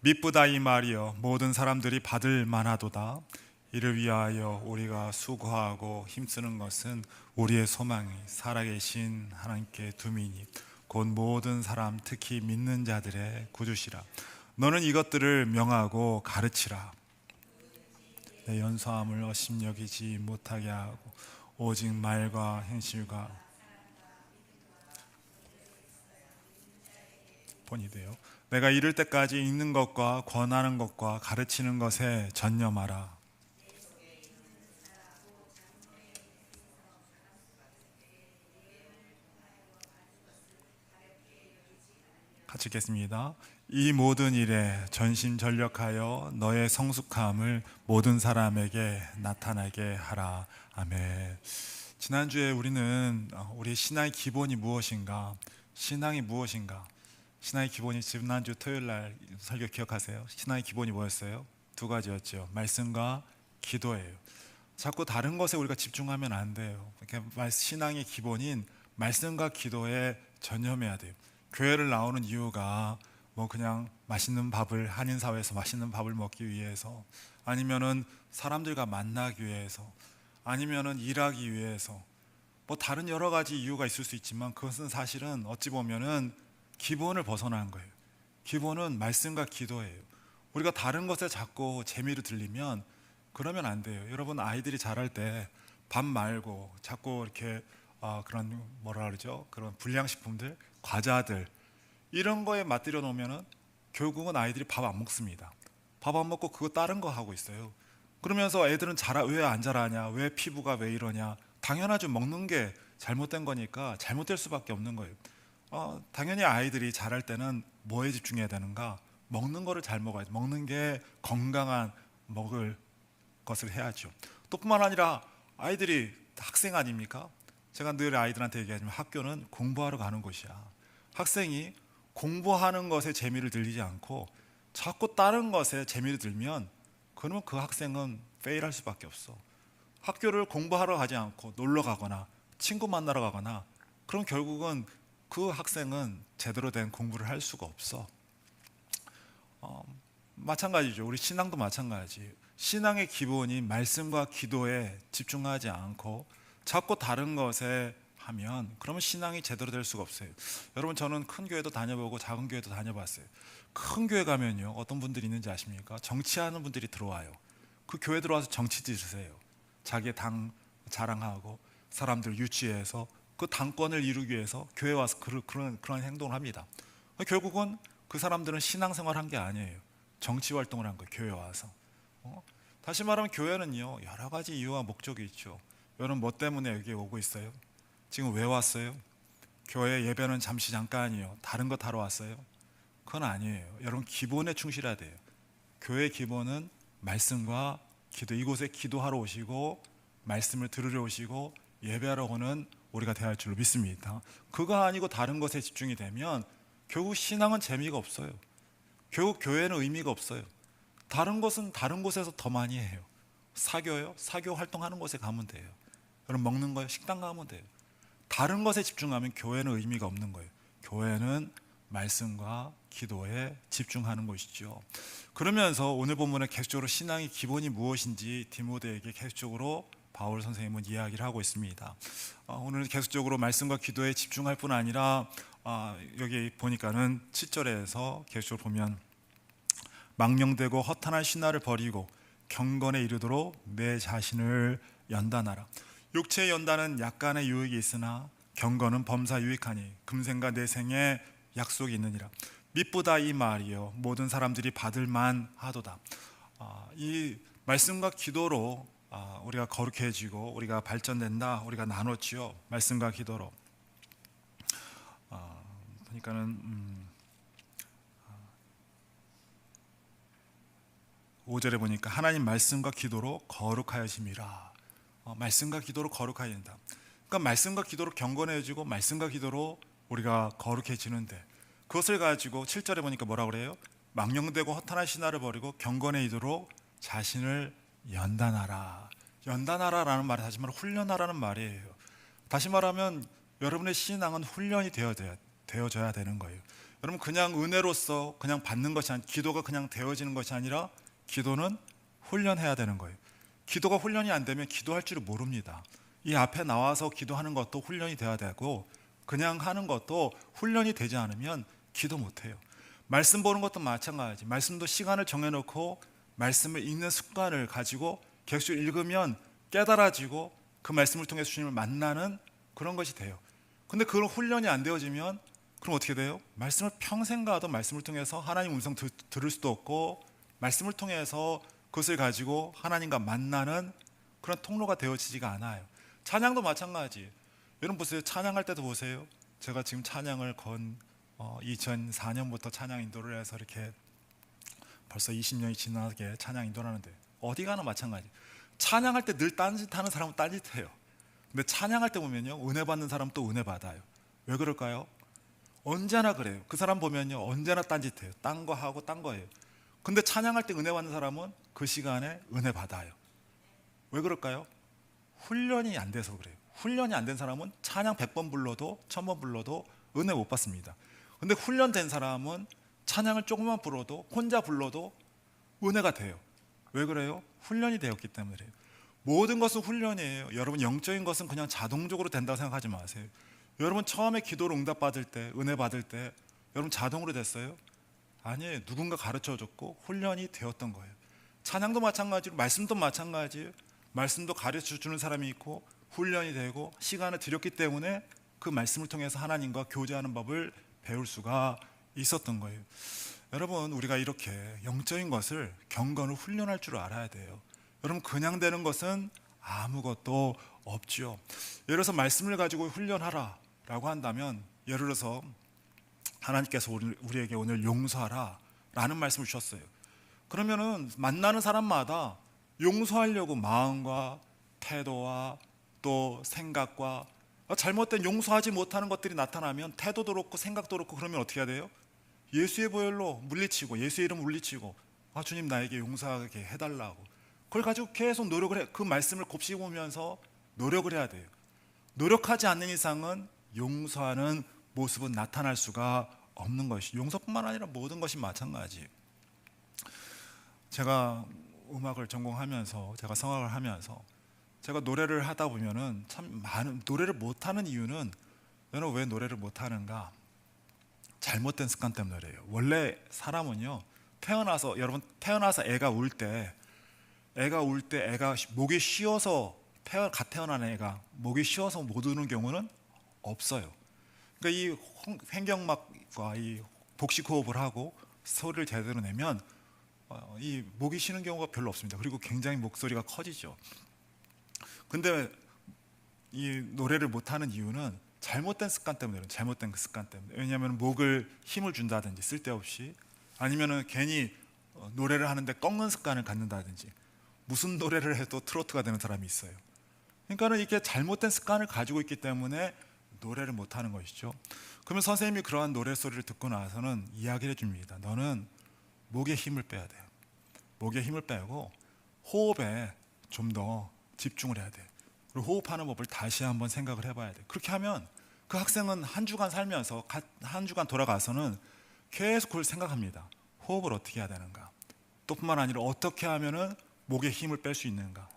미쁘다 이 말이여 모든 사람들이 받을 만하도다. 이를 위하여 우리가 수고하고 힘쓰는 것은 우리의 소망이 살아계신 하나님께 둠이니 곧 모든 사람 특히 믿는 자들의 구주시라. 너는 이것들을 명하고 가르치라. 내 연소함을 업신여기지 못하게 하고 오직 말과 행실과 본이 되어 내가 이를 때까지 읽는 것과 권하는 것과 가르치는 것에 전념하라. 같이 읽겠습니다. 이 모든 일에 전심전력하여 너의 성숙함을 모든 사람에게 나타나게 하라. 아멘. 지난주에 우리는 우리 신앙의 기본이 무엇인가, 신앙이 무엇인가, 신앙의 기본이 지난주 토요일 날 설교 기억하세요? 신앙의 기본이 뭐였어요? 두 가지였죠. 말씀과 기도예요. 자꾸 다른 것에 우리가 집중하면 안 돼요. 신앙의 기본인 말씀과 기도에 전념해야 돼요. 교회를 나오는 이유가 뭐 그냥 맛있는 밥을, 한인사회에서 맛있는 밥을 먹기 위해서, 아니면은 사람들과 만나기 위해서, 아니면은 일하기 위해서, 뭐 다른 여러 가지 이유가 있을 수 있지만 그것은 사실은 어찌 보면은 기본을 벗어난 거예요. 기본은 말씀과 기도예요. 우리가 다른 것에 자꾸 재미를 들리면 그러면 안 돼요. 여러분, 아이들이 자랄 때 밥 말고 자꾸 이렇게 그런 뭐라 그러죠? 그런 불량식품들, 과자들 이런 거에 맞들여 놓으면은 결국은 아이들이 밥 안 먹습니다. 밥 안 먹고 그거 다른 거 하고 있어요. 그러면서 애들은 왜 안 자라냐? 왜 피부가 왜 이러냐? 당연하죠. 먹는 게 잘못된 거니까 잘못될 수밖에 없는 거예요. 당연히 아이들이 자랄 때는 뭐에 집중해야 되는가? 먹는 거를 잘 먹어야죠. 먹는 게 건강한 먹을 것을 해야죠. 또 뿐만 아니라 아이들이 학생 아닙니까? 제가 늘 아이들한테 얘기하지만 학교는 공부하러 가는 곳이야. 학생이 공부하는 것에 재미를 들리지 않고 자꾸 다른 것에 재미를 들면 그러면 그 학생은 페일할 수밖에 없어. 학교를 공부하러 가지 않고 놀러 가거나 친구 만나러 가거나 그럼 결국은 그 학생은 제대로 된 공부를 할 수가 없어. 마찬가지죠. 우리 신앙도 마찬가지. 신앙의 기본이 말씀과 기도에 집중하지 않고 자꾸 다른 것에 하면 그러면 신앙이 제대로 될 수가 없어요. 여러분, 저는 큰 교회도 다녀보고 작은 교회도 다녀봤어요. 큰 교회 가면요, 어떤 분들이 있는지 아십니까? 정치하는 분들이 들어와요. 그 교회 들어와서 정치 짓으세요. 자기의 당 자랑하고 사람들 유치해서 그 당권을 이루기 위해서 교회에 와서 그런 행동을 합니다. 결국은 그 사람들은 신앙생활 한 게 아니에요. 정치 활동을 한 거예요. 교회에 와서. 다시 말하면 교회는요, 여러 가지 이유와 목적이 있죠. 여러분, 뭐 때문에 여기 오고 있어요? 지금 왜 왔어요? 교회 예배는 잠깐이요. 다른 거 타러 왔어요? 그건 아니에요. 여러분, 기본에 충실해야 돼요. 교회의 기본은 말씀과 기도. 이곳에 기도하러 오시고 말씀을 들으러 오시고 예배하러 오는 우리가 되어야 할 줄로 믿습니다. 그거 아니고 다른 것에 집중이 되면 결국 신앙은 재미가 없어요. 결국 교회는 의미가 없어요. 다른 것은 다른 곳에서 더 많이 해요. 사교요? 사교 활동하는 곳에 가면 돼요. 여러분, 먹는 거요? 식당 가면 돼요. 다른 것에 집중하면 교회는 의미가 없는 거예요. 교회는 말씀과 기도에 집중하는 것이죠. 그러면서 오늘 본문에 계속적으로 신앙의 기본이 무엇인지 디모데에게 계속적으로 바울 선생님은 이야기를 하고 있습니다. 오늘 계속적으로 말씀과 기도에 집중할 뿐 아니라 여기 보니까는 7절에서 계속적으로 보면 망령되고 허탄한 신화를 버리고 경건에 이르도록 내 자신을 연단하라. 육체의 연단은 약간의 유익이 있으나 경건은 범사 유익하니 금생과 내생에 약속이 있느니라. 미쁘다 이 말이요 모든 사람들이 받을 만하도다. 이 말씀과 기도로 우리가 거룩해지고 우리가 발전된다. 우리가 나눴지요. 말씀과 기도로. 보니까는 5절에 보니까 하나님 말씀과 기도로 거룩하여짐이라. 말씀과 기도로 거룩하여야 된다. 그러니까 말씀과 기도로 경건해지고 말씀과 기도로 우리가 거룩해지는데 그것을 가지고 7절에 보니까 뭐라고 그래요? 망령되고 허탄한 신화를 버리고 경건에 이르도록 자신을 연단하라. 연단하라라는 말이 다시 말하면 훈련하라는 말이에요. 다시 말하면 여러분의 신앙은 훈련이 되어져야 되는 거예요. 여러분 그냥 은혜로서 그냥 받는 것이 아니, 기도가 그냥 되어지는 것이 아니라 기도는 훈련해야 되는 거예요. 기도가 훈련이 안 되면 기도할 줄을 모릅니다. 이 앞에 나와서 기도하는 것도 훈련이 돼야 되고 그냥 하는 것도 훈련이 되지 않으면 기도 못해요. 말씀 보는 것도 마찬가지. 말씀도 시간을 정해놓고 말씀을 읽는 습관을 가지고 계속 읽으면 깨달아지고 그 말씀을 통해서 주님을 만나는 그런 것이 돼요. 근데 그런 훈련이 안 되어지면 그럼 어떻게 돼요? 말씀을 평생 가도 말씀을 통해서 하나님 음성 들을 수도 없고 말씀을 통해서 그것을 가지고 하나님과 만나는 그런 통로가 되어지지가 않아요. 찬양도 마찬가지. 여러분 보세요. 찬양할 때도 보세요. 제가 지금 찬양을 2004년부터 찬양 인도를 해서 이렇게 벌써 20년이 지나게 찬양 인도를 하는데 어디 가나 마찬가지. 찬양할 때 늘 딴짓하는 사람은 딴짓해요. 근데 찬양할 때 보면요, 은혜 받는 사람 또 은혜 받아요. 왜 그럴까요? 언제나 그래요. 그 사람 보면요, 언제나 딴짓해요. 딴 거 하고 딴 거예요. 근데 찬양할 때 은혜 받는 사람은 그 시간에 은혜 받아요. 왜 그럴까요? 훈련이 안 돼서 그래요. 훈련이 안 된 사람은 찬양 100번 불러도 1000번 불러도 은혜 못 받습니다. 근데 훈련된 사람은 찬양을 조금만 불러도 혼자 불러도 은혜가 돼요. 왜 그래요? 훈련이 되었기 때문에 그래요. 모든 것은 훈련이에요. 여러분 영적인 것은 그냥 자동적으로 된다고 생각하지 마세요. 여러분 처음에 기도를 응답받을 때, 은혜 받을 때 여러분 자동으로 됐어요? 아니에요. 누군가 가르쳐줬고 훈련이 되었던 거예요. 찬양도 마찬가지로 말씀도 마찬가지예요. 말씀도 가르쳐주는 사람이 있고 훈련이 되고 시간을 들였기 때문에 그 말씀을 통해서 하나님과 교제하는 법을 배울 수가 있었던 거예요. 여러분 우리가 이렇게 영적인 것을 경건을 훈련할 줄 알아야 돼요. 여러분 그냥 되는 것은 아무것도 없죠. 예를 들어서 말씀을 가지고 훈련하라 라고 한다면 예를 들어서 하나님께서 우리에게 오늘 용서하라 라는 말씀을 주셨어요. 그러면은 만나는 사람마다 용서하려고 마음과 태도와 또 생각과 잘못된 용서하지 못하는 것들이 나타나면 태도도 그렇고 생각도 그렇고 그러면 어떻게 해야 돼요? 예수의 보혈로 물리치고 예수의 이름 물리치고 주님 나에게 용서하게 해달라고 그걸 가지고 계속 노력을 해. 그 말씀을 곱씹으면서 노력을 해야 돼요. 노력하지 않는 이상은 용서하는 모습은 나타날 수가 없는 것이 용서뿐만 아니라 모든 것이 마찬가지예요. 제가 음악을 전공하면서 제가 성악을 하면서 제가 노래를 하다 보면은 참 많은 노래를 못하는 이유는 너는 왜 노래를 못하는가? 잘못된 습관 때문에 그래요. 원래 사람은요 여러분 태어나서 애가 울 때 애가 목이 쉬어서 갓 태어난 애가 목이 쉬어서 못 우는 경우는 없어요. 그러니까 이 횡격막과 이 복식 호흡을 하고 소리를 제대로 내면 이 목이 쉬는 경우가 별로 없습니다. 그리고 굉장히 목소리가 커지죠. 근데 이 노래를 못하는 이유는 잘못된 습관 때문에 그래요. 잘못된 그 습관 때문에. 왜냐하면 목을 힘을 준다든지 쓸데없이 아니면은 괜히 노래를 하는데 꺾는 습관을 갖는다든지 무슨 노래를 해도 트로트가 되는 사람이 있어요. 그러니까는 이게 잘못된 습관을 가지고 있기 때문에 노래를 못하는 것이죠. 그러면 선생님이 그러한 노래 소리를 듣고 나서는 이야기를 해줍니다. 너는 목에 힘을 빼야 돼요. 목에 힘을 빼고 호흡에 좀 더 집중을 해야 돼요. 그리고 호흡하는 법을 다시 한번 생각을 해봐야 돼요. 그렇게 하면 그 학생은 한 주간 살면서 한 주간 돌아가서는 계속 그걸 생각합니다. 호흡을 어떻게 해야 되는가? 또 뿐만 아니라 어떻게 하면은 목에 힘을 뺄 수 있는가?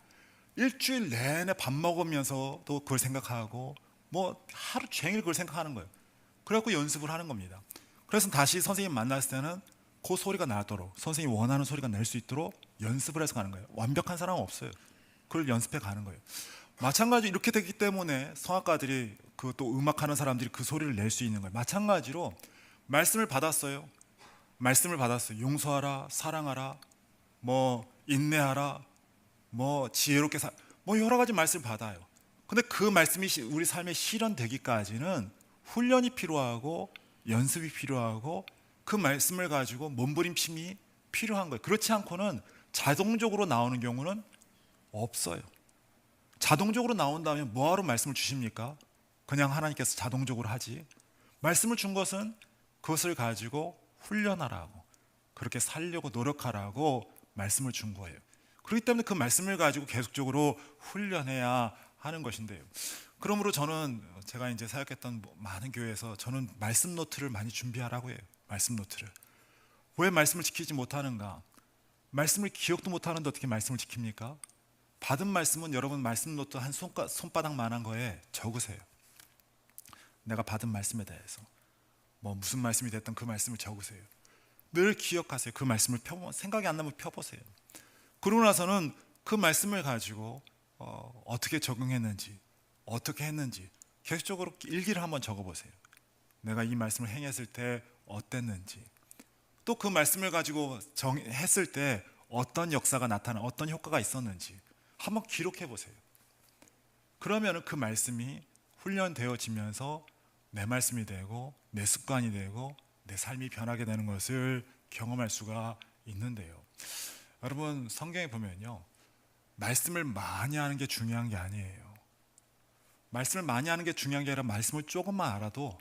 일주일 내내 밥 먹으면서도 그걸 생각하고 뭐 하루 종일 그걸 생각하는 거예요. 그래갖고 연습을 하는 겁니다. 그래서 다시 선생님 만났을 때는 그 소리가 나도록 선생님이 원하는 소리가 낼 수 있도록 연습을 해서 가는 거예요. 완벽한 사람은 없어요. 그걸 연습해 가는 거예요. 마찬가지로 이렇게 되기 때문에 성악가들이 그 또 음악하는 사람들이 그 소리를 낼 수 있는 거예요. 마찬가지로 말씀을 받았어요. 용서하라, 사랑하라, 뭐 인내하라, 뭐 지혜롭게 뭐 여러 가지 말씀을 받아요. 근데 그 말씀이 우리 삶에 실현되기까지는 훈련이 필요하고 연습이 필요하고 그 말씀을 가지고 몸부림침이 필요한 거예요. 그렇지 않고는 자동적으로 나오는 경우는 없어요. 자동적으로 나온다면 뭐하러 말씀을 주십니까? 그냥 하나님께서 자동적으로 하지. 말씀을 준 것은 그것을 가지고 훈련하라고, 그렇게 살려고 노력하라고 말씀을 준 거예요. 그렇기 때문에 그 말씀을 가지고 계속적으로 훈련해야 하는 것인데요. 그러므로 제가 이제 사역했던 많은 교회에서 저는 말씀 노트를 많이 준비하라고 해요. 말씀 노트를. 왜 말씀을 지키지 못하는가? 말씀을 기억도 못하는데 어떻게 말씀을 지킵니까? 받은 말씀은 여러분 말씀 노트 한 손바닥만한 거에 적으세요. 내가 받은 말씀에 대해서 무슨 말씀이 됐든 그 말씀을 적으세요. 늘 기억하세요. 그 말씀을 생각이 안 나면 펴보세요. 그러고 나서는 그 말씀을 가지고 어떻게 적응했는지, 어떻게 했는지 계속적으로 일기를 한번 적어보세요. 내가 이 말씀을 행했을 때 어땠는지, 또 그 말씀을 가지고 했을 때 어떤 역사가 어떤 효과가 있었는지 한번 기록해 보세요. 그러면 그 말씀이 훈련되어지면서 내 말씀이 되고 내 습관이 되고 내 삶이 변하게 되는 것을 경험할 수가 있는데요. 여러분, 성경에 보면요, 말씀을 많이 하는 게 중요한 게 아니에요. 말씀을 많이 하는 게 중요한 게 아니라 말씀을 조금만 알아도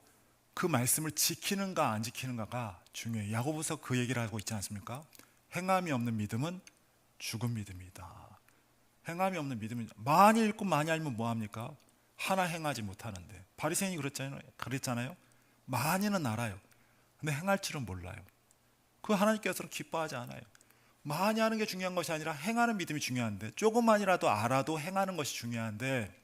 그 말씀을 지키는가 안 지키는가가 중요해요. 야고보서 그 얘기를 하고 있지 않습니까? 행함이 없는 믿음은 죽은 믿음이다. 행함이 없는 믿음은 많이 읽고 많이 알면 뭐합니까? 하나 행하지 못하는데. 바리새인이 그랬잖아요. 많이는 알아요. 근데 행할 줄은 몰라요. 그 하나님께서는 기뻐하지 않아요. 많이 하는 게 중요한 것이 아니라 행하는 믿음이 중요한데, 조금만이라도 알아도 행하는 것이 중요한데,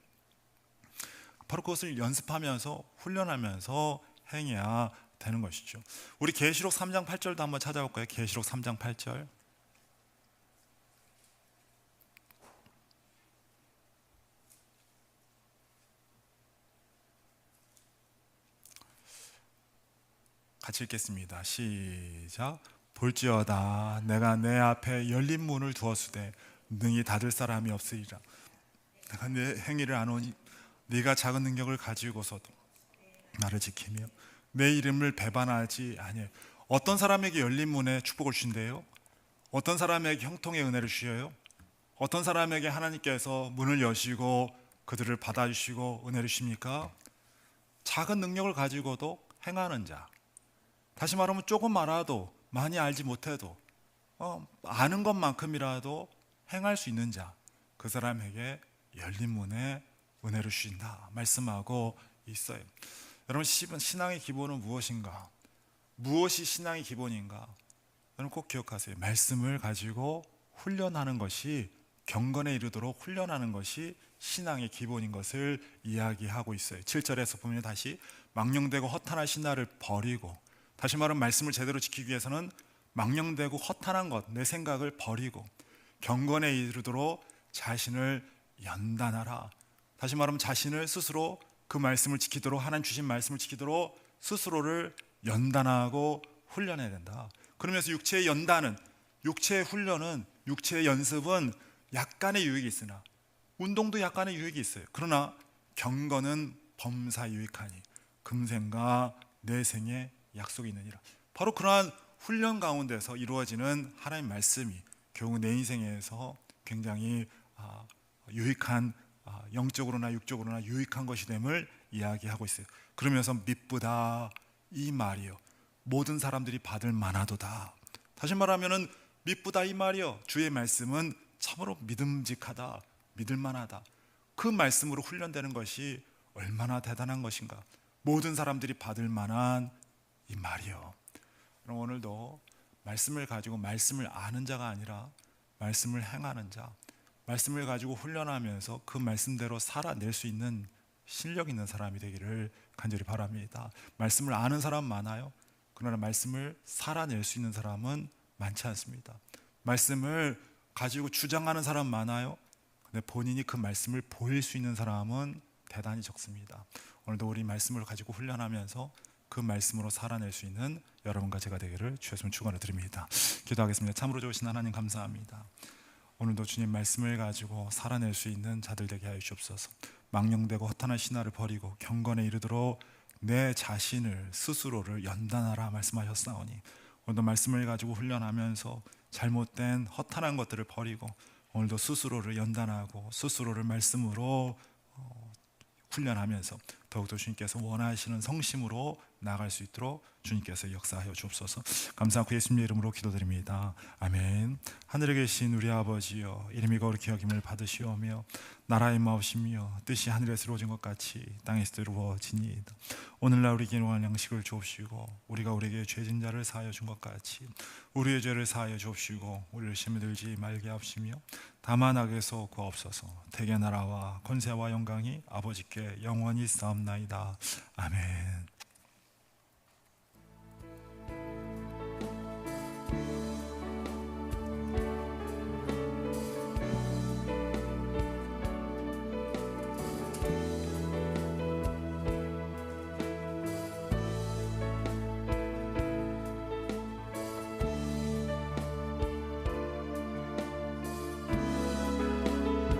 바로 그것을 연습하면서 훈련하면서 행해야 되는 것이죠. 우리 계시록 3장 8절도 한번 찾아볼까요? 계시록 3장 8절. 같이 읽겠습니다. 시작. 볼지어다 내가 내 앞에 열린 문을 두었으되 능히 닫을 사람이 없으리라. 내가 내 행위를 아노니 네가 작은 능력을 가지고서도 나를 지키며 내 이름을 배반하지 아니해. 어떤 사람에게 열린 문에 축복을 주신대요? 어떤 사람에게 형통의 은혜를 주셔요? 어떤 사람에게 하나님께서 문을 여시고 그들을 받아주시고 은혜를 주십니까? 작은 능력을 가지고도 행하는 자, 다시 말하면 조금 알아도 많이 알지 못해도 아는 것만큼이라도 행할 수 있는 자, 그 사람에게 열린 문에 은혜를 주신다 말씀하고 있어요. 여러분, 신앙의 기본은 무엇인가? 무엇이 신앙의 기본인가? 여러분 꼭 기억하세요. 말씀을 가지고 훈련하는 것이, 경건에 이르도록 훈련하는 것이 신앙의 기본인 것을 이야기하고 있어요. 7절에서 보면 다시 망령되고 허탄한 신화를 버리고, 다시 말하면 말씀을 제대로 지키기 위해서는 망령되고 허탄한 것, 내 생각을 버리고 경건에 이르도록 자신을 연단하라. 다시 말하면 자신을 스스로 그 말씀을 지키도록, 하나님 주신 말씀을 지키도록 스스로를 연단하고 훈련해야 된다. 그러면서 육체의 연단은, 육체의 훈련은, 육체의 연습은 약간의 유익이 있으나, 운동도 약간의 유익이 있어요. 그러나 경건은 범사 유익하니 금생과 내생에 약속이 있느니라. 바로 그러한 훈련 가운데서 이루어지는 하나님의 말씀이 결국 내 인생에서 굉장히 유익한, 영적으로나 육적으로나 유익한 것이 됨을 이야기하고 있어요. 그러면서 미쁘다 이 말이요 모든 사람들이 받을 만하도다. 다시 말하면은 미쁘다 이 말이요, 주의 말씀은 참으로 믿음직하다, 믿을만하다. 그 말씀으로 훈련되는 것이 얼마나 대단한 것인가. 모든 사람들이 받을 만한 이 말이요. 그럼 오늘도 말씀을 가지고 말씀을 아는 자가 아니라 말씀을 행하는 자, 말씀을 가지고 훈련하면서 그 말씀대로 살아낼 수 있는 실력 있는 사람이 되기를 간절히 바랍니다. 말씀을 아는 사람 많아요. 그러나 말씀을 살아낼 수 있는 사람은 많지 않습니다. 말씀을 가지고 주장하는 사람 많아요. 근데 본인이 그 말씀을 보일 수 있는 사람은 대단히 적습니다. 오늘도 우리 말씀을 가지고 훈련하면서 그 말씀으로 살아낼 수 있는 여러분과 제가 되기를 주의 손 축원을 드립니다. 기도하겠습니다. 참으로 좋으신 하나님 감사합니다. 오늘도 주님 말씀을 가지고 살아낼 수 있는 자들 되게 하여 주옵소서. 망령되고 허탄한 신화를 버리고 경건에 이르도록 내 자신을 스스로를 연단하라 말씀하셨사오니, 오늘도 말씀을 가지고 훈련하면서 잘못된 허탄한 것들을 버리고 오늘도 스스로를 연단하고 스스로를 말씀으로 훈련하면서 더욱더 주님께서 원하시는 성심으로 나아갈 수 있도록 주님께서 역사하여 주옵소서. 감사하고 예수님의 이름으로 기도드립니다. 아멘. 하늘에 계신 우리 아버지여, 이름이 거룩히 여김을 받으시오며 나라의 마옵시며 뜻이 하늘에서 이루어진 것 같이 땅에서 이루어지니이다. 오늘날 우리에게 일용할 양식을 주옵시고 우리가 우리에게 죄진 자를 사하여 준 것 같이 우리의 죄를 사하여 주옵시고 우리를 시험에 들지 말게 하옵시며 다만 악에서 구하옵소서. 대개 나라와 권세와 영광이 아버지께 영원히 싸움나이다. 아멘.